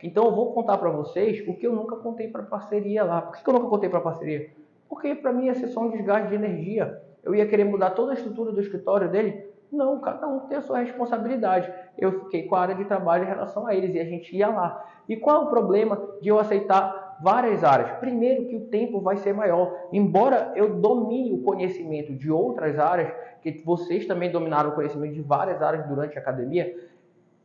Então eu vou contar para vocês o que eu nunca contei para parceria lá. Por que eu nunca contei para parceria? Porque para mim ia ser só um desgaste de energia. Eu ia querer mudar toda a estrutura do escritório dele. Não, cada um tem a sua responsabilidade. Eu fiquei com a área de trabalho em relação a eles e a gente ia lá. E qual é o problema de eu aceitar várias áreas? Primeiro que o tempo vai ser maior. Embora eu domine o conhecimento de outras áreas, que vocês também dominaram o conhecimento de várias áreas durante a academia,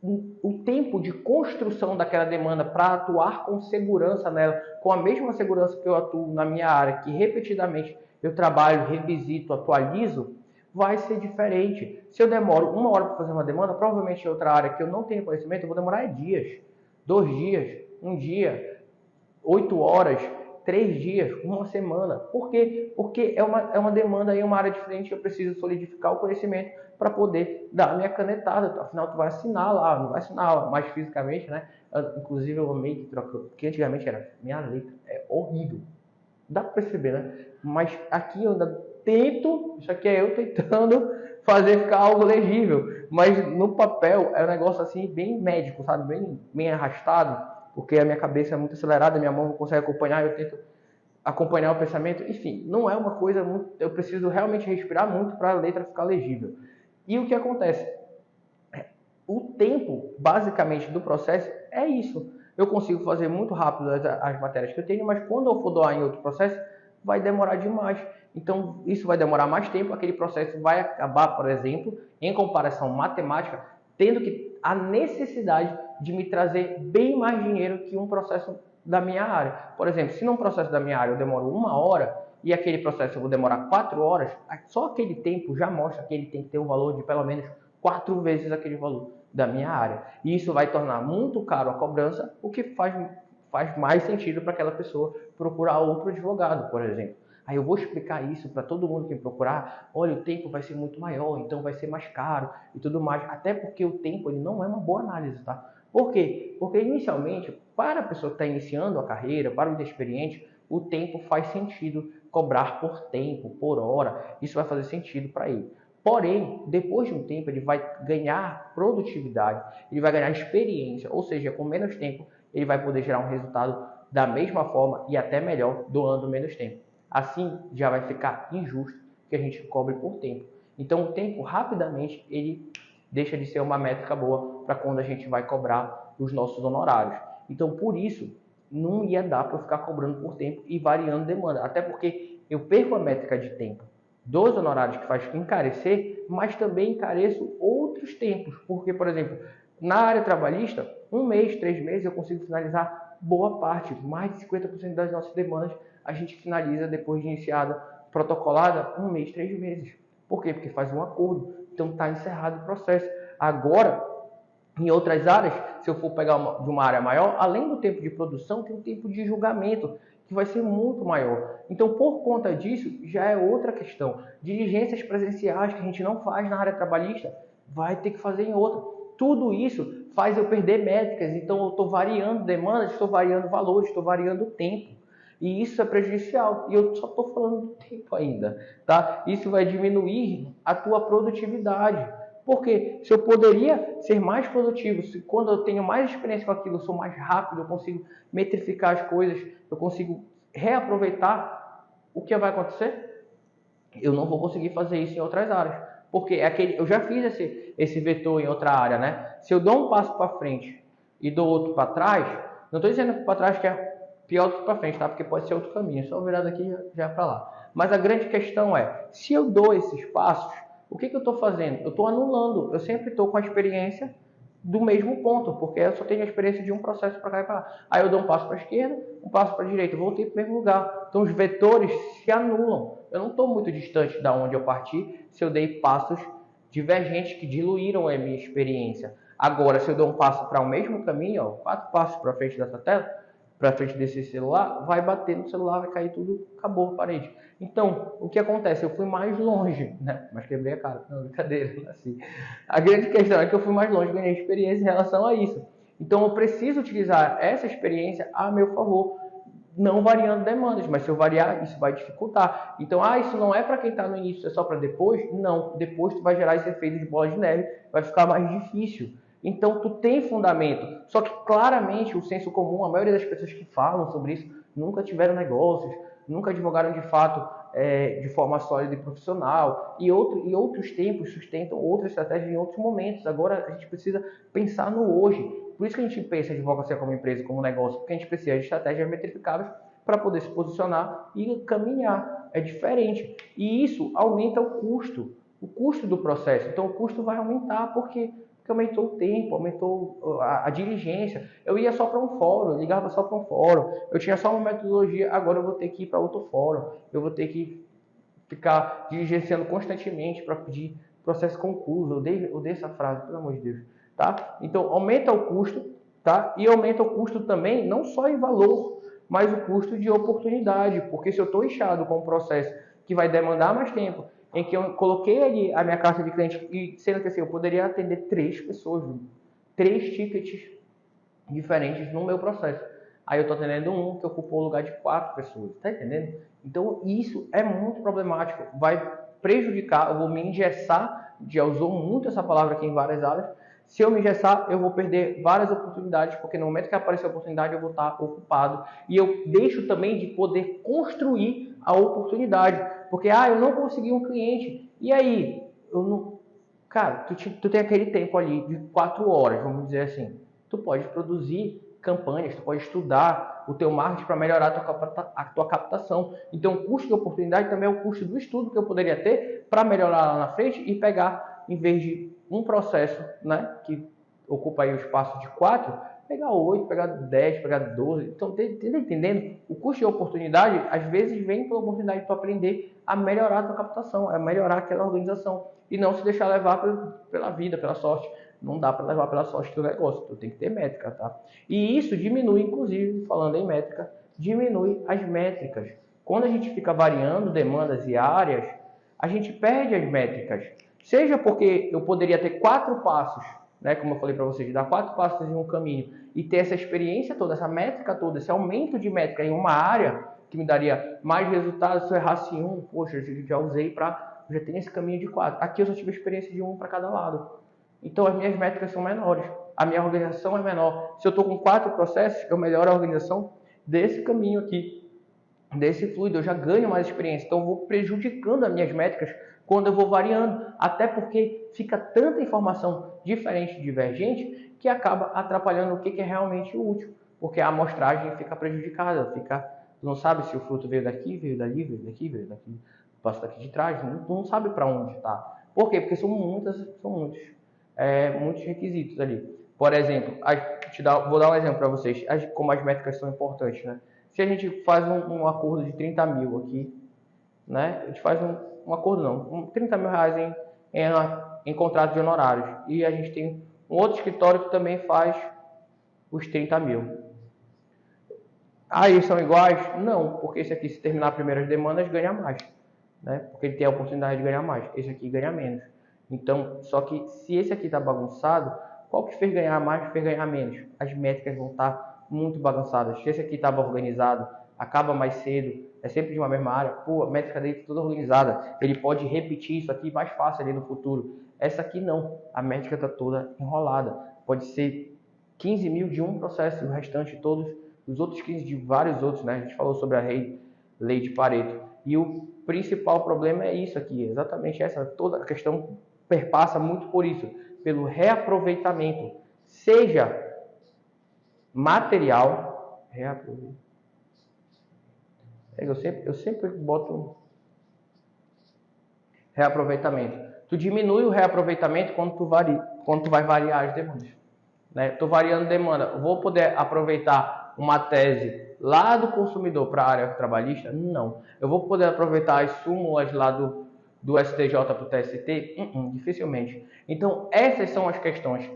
o tempo de construção daquela demanda para atuar com segurança nela, com a mesma segurança que eu atuo na minha área, que repetidamente eu trabalho, revisito, atualizo, vai ser diferente. Se eu demoro 1 hora para fazer uma demanda, provavelmente em outra área que eu não tenho conhecimento, eu vou demorar dias, 2 dias, 1 dia, 8 horas, 3 dias, uma semana. Por quê? Porque é uma demanda em uma área diferente, eu preciso solidificar o conhecimento para poder dar a minha canetada. Afinal, tu vai assinar lá, não vai assinar mais fisicamente, né? Inclusive, eu amei que trocou, porque antigamente era minha letra, é horrível. Dá para perceber, né? Mas aqui eu ainda tento, isso aqui é eu tentando fazer ficar algo legível. Mas no papel é um negócio assim, bem médico, sabe? Bem arrastado, porque a minha cabeça é muito acelerada, minha mão não consegue acompanhar, eu tento acompanhar o pensamento. Enfim, não é uma coisa muito. Eu preciso realmente respirar muito para a letra ficar legível. E o que acontece? O tempo, basicamente, do processo é isso. Eu consigo fazer muito rápido as matérias que eu tenho, mas quando eu for doar em outro processo, vai demorar demais. Então, isso vai demorar mais tempo. Aquele processo vai acabar, por exemplo, em comparação matemática, tendo que a necessidade de me trazer bem mais dinheiro que um processo da minha área. Por exemplo, se num processo da minha área eu demoro 1 hora e aquele processo eu vou demorar 4 horas, só aquele tempo já mostra que ele tem que ter um valor de pelo menos 4 vezes aquele valor da minha área. E isso vai tornar muito caro a cobrança, o que faz mais sentido para aquela pessoa procurar outro advogado, por exemplo. Aí eu vou explicar isso para todo mundo que procurar. Olha, o tempo vai ser muito maior, então vai ser mais caro e tudo mais. Até porque o tempo ele não é uma boa análise, tá? Por quê? Porque inicialmente, para a pessoa que está iniciando a carreira, para o inexperiente, o tempo faz sentido cobrar por tempo, por hora. Isso vai fazer sentido para ele. Porém, depois de um tempo, ele vai ganhar produtividade, ele vai ganhar experiência, ou seja, com menos tempo, ele vai poder gerar um resultado da mesma forma e até melhor, doando menos tempo. Assim, já vai ficar injusto que a gente cobre por tempo. Então, o tempo, rapidamente, ele deixa de ser uma métrica boa para quando a gente vai cobrar os nossos honorários. Então, por isso, não ia dar para ficar cobrando por tempo e variando demanda. Até porque eu perco a métrica de tempo dos honorários que faz encarecer, mas também encareço outros tempos. Porque, por exemplo, na área trabalhista, 1 mês, 3 meses, eu consigo finalizar boa parte, mais de 50% das nossas demandas a gente finaliza depois de iniciada, protocolada, 1 mês, 3 meses. Por quê? Porque faz um acordo. Então está encerrado o processo. Agora, em outras áreas, se eu for pegar de uma área maior, além do tempo de produção, tem o tempo de julgamento, que vai ser muito maior. Então, por conta disso, já é outra questão. Diligências presenciais que a gente não faz na área trabalhista, vai ter que fazer em outra. Tudo isso faz eu perder métricas, então eu estou variando demandas, estou variando valores, estou variando tempo. E isso é prejudicial. E eu só estou falando do tempo ainda, tá? Isso vai diminuir a tua produtividade. Porque se eu poderia ser mais produtivo, se quando eu tenho mais experiência com aquilo, eu sou mais rápido, eu consigo metrificar as coisas, eu consigo reaproveitar, o que vai acontecer? Eu não vou conseguir fazer isso em outras áreas. Porque eu já fiz esse vetor em outra área, né? Se eu dou um passo para frente e dou outro para trás, não estou dizendo para trás que é pior do que para frente, tá? Porque pode ser outro caminho, só virar daqui já para lá. Mas a grande questão é, se eu dou esses passos, o que eu estou fazendo? Eu estou anulando, eu sempre estou com a experiência do mesmo ponto, porque eu só tenho a experiência de um processo para cá e para lá. Aí eu dou um passo para a esquerda, um passo para a direita, voltei para o mesmo lugar. Então os vetores se anulam. Eu não estou muito distante da onde eu parti se eu dei passos divergentes que diluíram a minha experiência. Agora, se eu dou um passo para o mesmo caminho, ó, 4 passos para frente dessa tela, para frente desse celular, vai bater no celular, vai cair tudo, acabou a parede. Então, o que acontece? Eu fui mais longe, né? Mas quebrei a cara, não, brincadeira, assim. A grande questão é que eu fui mais longe, ganhei experiência em relação a isso. Então, eu preciso utilizar essa experiência a meu favor, não variando demandas, mas se eu variar, isso vai dificultar. Então, isso não é para quem está no início, é só para depois? Não, depois tu vai gerar esse efeito de bola de neve, vai ficar mais difícil. Então, tu tem fundamento. Só que, claramente, o senso comum, a maioria das pessoas que falam sobre isso, nunca tiveram negócios, nunca advogaram de fato de forma sólida e profissional. E outros tempos sustentam outras estratégias em outros momentos. Agora, a gente precisa pensar no hoje. Por isso que a gente pensa em advocacia como empresa, como negócio, porque a gente precisa de estratégias metrificáveis para poder se posicionar e caminhar. É diferente. E isso aumenta o custo do processo. Então, o custo vai aumentar porque aumentou o tempo, aumentou a diligência. Eu ia só para um fórum, eu ligava só para um fórum, eu tinha só uma metodologia, agora eu vou ter que ir para outro fórum, eu vou ter que ficar diligenciando constantemente para pedir processo concluso. Eu dei essa frase, pelo amor de Deus. Tá? Então, aumenta o custo, tá? E aumenta o custo também, não só em valor, mas o custo de oportunidade, porque se eu estou inchado com um processo que vai demandar mais tempo, em que eu coloquei ali a minha carta de cliente, e sendo que assim, eu poderia atender 3 pessoas, 3 tickets diferentes no meu processo. Aí eu estou atendendo um que ocupou o lugar de 4 pessoas, tá entendendo? Então isso é muito problemático, vai prejudicar, eu vou me engessar, já usou muito essa palavra aqui em várias áreas. Se eu me engessar, eu vou perder várias oportunidades, porque no momento que aparecer a oportunidade, eu vou estar ocupado. E eu deixo também de poder construir a oportunidade. Porque, eu não consegui um cliente. E aí? Eu não... Cara, tu tem aquele tempo ali de 4 horas, vamos dizer assim. Tu pode produzir campanhas, tu pode estudar o teu marketing para melhorar a tua captação. Então, o custo de oportunidade também é o custo do estudo que eu poderia ter para melhorar lá na frente e pegar, em vez de um processo, né, que ocupa aí o espaço de 4, pegar 8, pegar 10, pegar 12. Então, tá entendendo? O custo de oportunidade, às vezes, vem pela oportunidade de tu aprender a melhorar a tua captação, a melhorar aquela organização e não se deixar levar pela vida, pela sorte. Não dá para levar pela sorte do negócio, tu tem que ter métrica, tá? E isso diminui, inclusive, falando em métrica, diminui as métricas. Quando a gente fica variando demandas e áreas, a gente perde as métricas. Seja porque eu poderia ter 4 passos, né, como eu falei para vocês, dar 4 passos em um caminho e ter essa experiência toda, essa métrica toda, esse aumento de métrica em uma área que me daria mais resultados se eu errasse em um, poxa, eu já usei para, já tenho esse caminho de 4. Aqui eu só tive experiência de um para cada lado. Então as minhas métricas são menores, a minha organização é menor. Se eu estou com 4 processos, eu melhoro a organização desse caminho aqui, desse fluido, eu já ganho mais experiência. Então eu vou prejudicando as minhas métricas quando eu vou variando, até porque fica tanta informação diferente e divergente que acaba atrapalhando o que é realmente útil, porque a amostragem fica prejudicada, tu não sabe se o fruto veio daqui, veio dali, veio daqui, veio daqui, passa daqui de trás, tu não sabe para onde está. Por quê? Porque são muitos requisitos ali. Por exemplo, vou dar um exemplo para vocês, como as métricas são importantes, né? Se a gente faz um acordo de 30 mil aqui, né? A gente faz um acordo não, 30 mil reais em contrato de honorários. E a gente tem um outro escritório que também faz os 30 mil. Aí são iguais? Não, porque esse aqui, se terminar as primeiras demandas, ganha mais, né? Porque ele tem a oportunidade de ganhar mais. Esse aqui ganha menos. Então, só que se esse aqui está bagunçado, qual que fez ganhar mais, fez ganhar menos? As métricas vão estar muito bagunçadas. Se esse aqui estava organizado, acaba mais cedo, é sempre de uma mesma área, pô, a métrica dele está toda organizada, ele pode repetir isso aqui mais fácil ali no futuro. Essa aqui não, a métrica está toda enrolada. Pode ser 15 mil de um processo e o restante todos, os outros 15 de vários outros, né? A gente falou sobre a lei de Pareto. E o principal problema é isso aqui, exatamente essa, toda a questão perpassa muito por isso, pelo reaproveitamento, seja material, eu sempre boto reaproveitamento. Tu diminui o reaproveitamento quando tu vai variar as demandas. Né? Estou variando demanda, vou poder aproveitar uma tese lá do consumidor para a área trabalhista? Não. Eu vou poder aproveitar as súmulas lá do STJ para o TST? Dificilmente. Então, essas são as questões.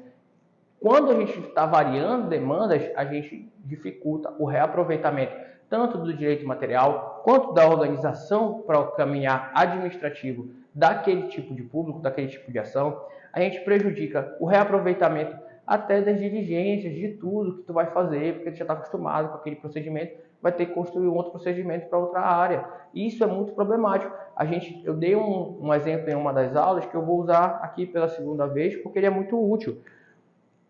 Quando a gente está variando demandas, a gente dificulta o reaproveitamento tanto do direito material quanto da organização para o caminhar administrativo daquele tipo de público, daquele tipo de ação. A gente prejudica o reaproveitamento até das diligências, de tudo que tu vai fazer, porque tu já está acostumado com aquele procedimento, vai ter que construir um outro procedimento para outra área. E isso é muito problemático. Eu dei um exemplo em uma das aulas que eu vou usar aqui pela segunda vez, porque ele é muito útil.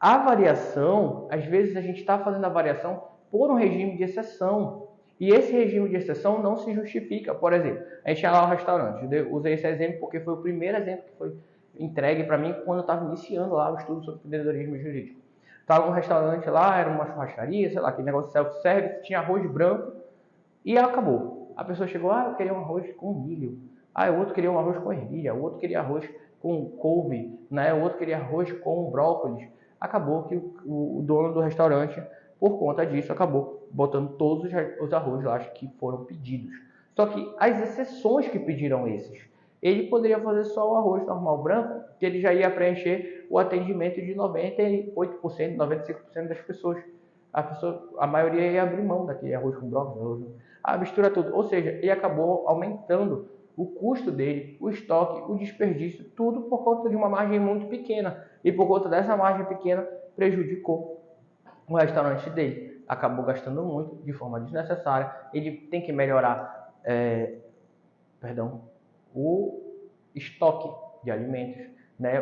A variação, às vezes a gente está fazendo a variação por um regime de exceção. E esse regime de exceção não se justifica. Por exemplo, a gente tinha lá um restaurante. Eu usei esse exemplo porque foi o primeiro exemplo que foi entregue para mim quando eu estava iniciando lá o estudo sobre empreendedorismo jurídico. Estava um restaurante lá, era uma churrascaria, sei lá, aquele negócio de self-service, tinha arroz branco e acabou. A pessoa chegou, eu queria um arroz com milho. O outro queria um arroz com ervilha, o outro queria arroz com couve, né? O outro queria arroz com brócolis. Acabou que o dono do restaurante, por conta disso, acabou botando todos os arroz lá que foram pedidos. Só que as exceções que pediram esses, ele poderia fazer só o arroz normal branco, que ele já ia preencher o atendimento de 98%, 95% das pessoas. A maioria ia abrir mão daquele arroz com brócolis, mistura tudo. Ou seja, ele acabou aumentando o custo dele, o estoque, o desperdício, tudo por conta de uma margem muito pequena. E por conta dessa margem pequena, prejudicou o restaurante dele. Acabou gastando muito, de forma desnecessária. Ele tem que melhorar o estoque de alimentos, né?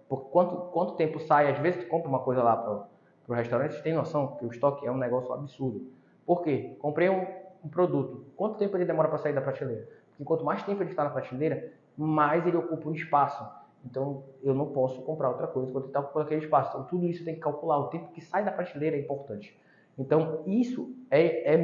Por quanto tempo sai, às vezes tu compra uma coisa lá para o restaurante, você tem noção que o estoque é um negócio absurdo. Por quê? Comprei um produto, quanto tempo ele demora para sair da prateleira? Porque quanto mais tempo ele está na prateleira, mais ele ocupa um espaço. Então eu não posso comprar outra coisa enquanto ele está ocupando aquele espaço. Então tudo isso tem que calcular, o tempo que sai da prateleira é importante. Então isso é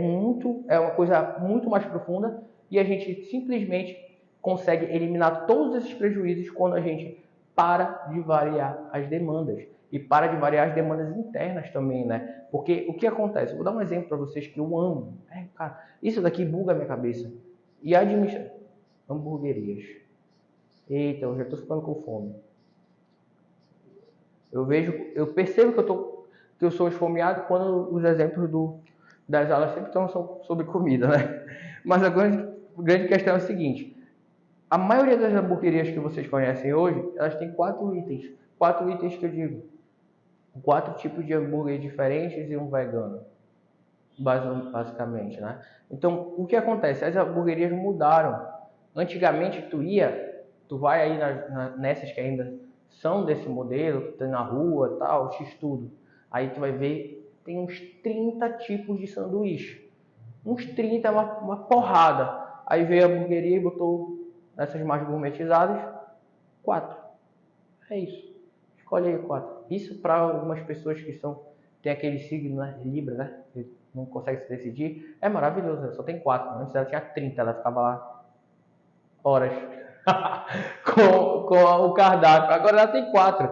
uma coisa muito mais profunda e a gente simplesmente consegue eliminar todos esses prejuízos quando a gente para de variar as demandas. E para de variar as demandas internas também, né? Porque o que acontece? Vou dar um exemplo para vocês que eu amo. Cara, isso daqui buga a minha cabeça. E administra hamburguerias. Eita, eu já estou ficando com fome. Eu percebo que eu sou esfomeado quando os exemplos das aulas sempre estão sobre comida, né? Mas a grande questão é o seguinte: a maioria das hamburguerias que vocês conhecem hoje, elas têm 4 itens. 4 itens que eu digo. 4 tipos de hambúrguer diferentes e um vegano, basicamente, né? Então, o que acontece? As hamburguerias mudaram. Antigamente, tu vai aí nessas que ainda são desse modelo, que tem na rua, tal, x-tudo. Aí tu vai ver, tem uns 30 tipos de sanduíche. Uns 30, uma porrada. Aí veio a hamburgueria e botou essas mais gourmetizadas, 4. É isso. Escolhe aí 4. Isso para algumas pessoas que tem aquele signo, né? Libra, né? Que não consegue se decidir. É maravilhoso, né? Só tem 4. Antes ela tinha 30, ela ficava lá horas com o cardápio. Agora ela tem 4.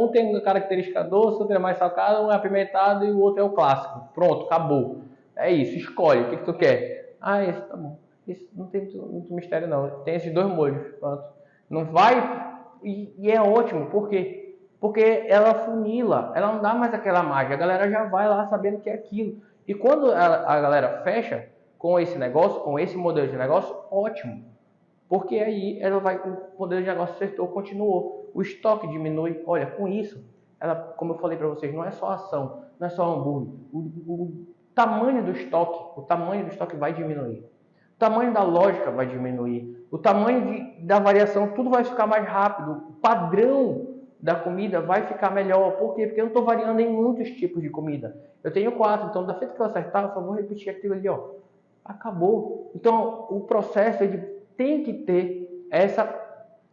Um tem característica doce, outro é mais salgado, um é apimentado e o outro é o clássico. Pronto, acabou. É isso, escolhe. O que tu quer? Esse tá bom. Isso não tem muito mistério não. Tem esses 2 molhos. Pronto. Não vai... E é ótimo, por quê? Porque ela funila, ela não dá mais aquela mágica, a galera já vai lá sabendo que é aquilo. E quando a galera fecha com esse negócio, com esse modelo de negócio, ótimo. Porque aí o modelo de negócio acertou, continuou. O estoque diminui. Olha, com isso, como eu falei para vocês, não é só ação, não é só hambúrguer. O tamanho do estoque vai diminuir. O tamanho da lógica vai diminuir. O tamanho da variação, tudo vai ficar mais rápido. O padrão da comida vai ficar melhor. Por quê? Porque eu não estou variando em muitos tipos de comida. Eu tenho 4, então da feita que eu acertar, eu só vou repetir aquilo ali, ó. Acabou. Então, o processo ele tem que ter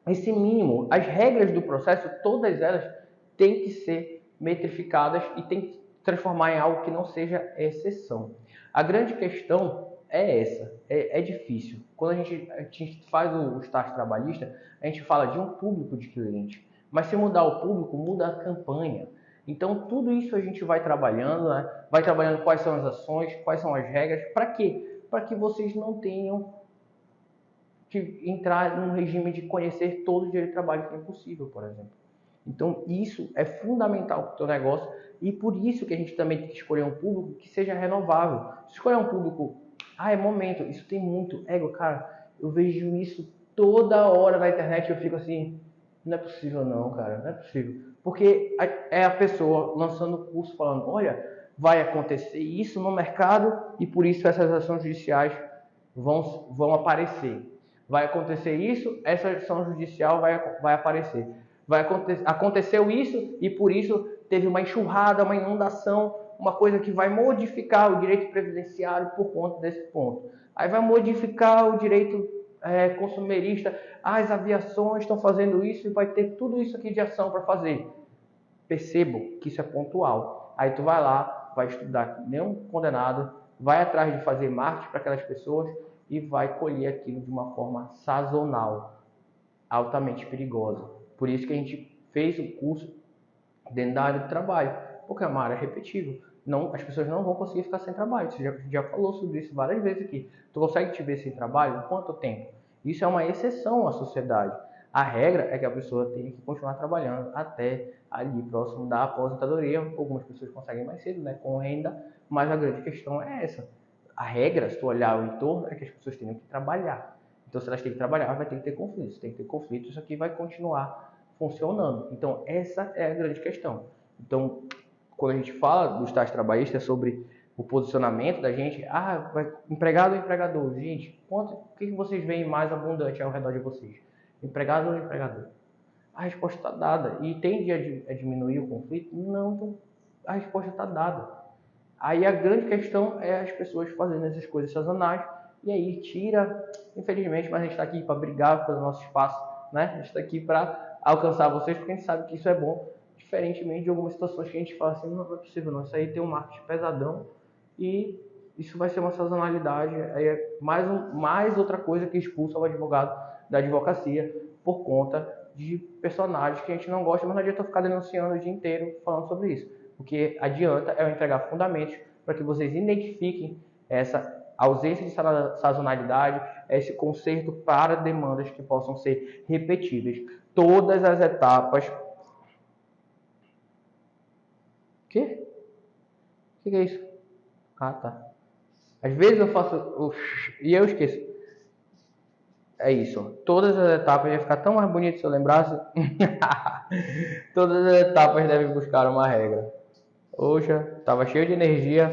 esse mínimo. As regras do processo, todas elas têm que ser metrificadas e tem que transformar em algo que não seja exceção. A grande questão é essa, é difícil. Quando a gente faz o estágio trabalhista, a gente fala de um público de cliente. Mas se mudar o público, muda a campanha. Então, tudo isso a gente vai trabalhando, né? Vai trabalhando quais são as ações, quais são as regras. Para quê? Para que vocês não tenham que entrar num regime de conhecer todo o direito de trabalho que é impossível, por exemplo. Então, isso é fundamental para o teu negócio e por isso que a gente também tem que escolher um público que seja renovável. Se escolher um público, é momento, isso tem muito ego, cara, eu vejo isso toda hora na internet e eu fico assim, não é possível não, cara, não é possível. Porque é a pessoa lançando curso falando, olha, vai acontecer isso no mercado e por isso essas ações judiciais vão aparecer. Vai acontecer isso, essa ação judicial vai aparecer. Aconteceu isso e por isso teve uma enxurrada, uma inundação, uma coisa que vai modificar o direito previdenciário por conta desse ponto. Aí vai modificar o direito consumerista, as aviações estão fazendo isso e vai ter tudo isso aqui de ação para fazer. Percebo que isso é pontual. Aí tu vai lá, vai estudar que nem um condenado, vai atrás de fazer marketing para aquelas pessoas e vai colher aquilo de uma forma sazonal, altamente perigosa. Por isso que a gente fez o curso dentro da área de trabalho, porque é uma área repetível. Não, as pessoas não vão conseguir ficar sem trabalho. Você já falou sobre isso várias vezes aqui. Tu consegue te ver sem trabalho? Quanto tempo? Isso é uma exceção à sociedade. A regra é que a pessoa tem que continuar trabalhando até ali próximo da aposentadoria. Algumas pessoas conseguem mais cedo, né, com renda, mas a grande questão é essa. A regra, se tu olhar o entorno, é que as pessoas tenham que trabalhar. Então, se elas têm que trabalhar, vai ter que ter conflito. Se tem que ter conflito, isso aqui vai continuar funcionando. Então, essa é a grande questão. Então, quando a gente fala do estágio trabalhista, é sobre o posicionamento da gente. Empregado ou empregador? Gente, o que vocês veem mais abundante ao redor de vocês? Empregado ou empregador? A resposta está dada. E tende a diminuir o conflito? Não, a resposta está dada. Aí a grande questão é as pessoas fazendo essas coisas sazonais, e aí infelizmente, mas a gente está aqui para brigar pelo nosso espaço, né? A gente está aqui para alcançar vocês, porque a gente sabe que isso é bom, diferentemente de algumas situações que a gente fala assim, não é possível não, isso aí tem um marketing pesadão, e isso vai ser uma sazonalidade, aí é mais outra coisa que expulsa o advogado da advocacia por conta de personagens que a gente não gosta, mas não adianta ficar denunciando o dia inteiro falando sobre isso. O que adianta é eu entregar fundamentos para que vocês identifiquem essa ausência de sazonalidade, esse conserto para demandas que possam ser repetíveis. Todas as etapas... Quê? O que é isso? Ah, tá. Às vezes eu faço... E eu esqueço. É isso. Todas as etapas ia ficar tão mais bonito se eu lembrasse. Todas as etapas devem buscar uma regra. Poxa, estava cheio de energia.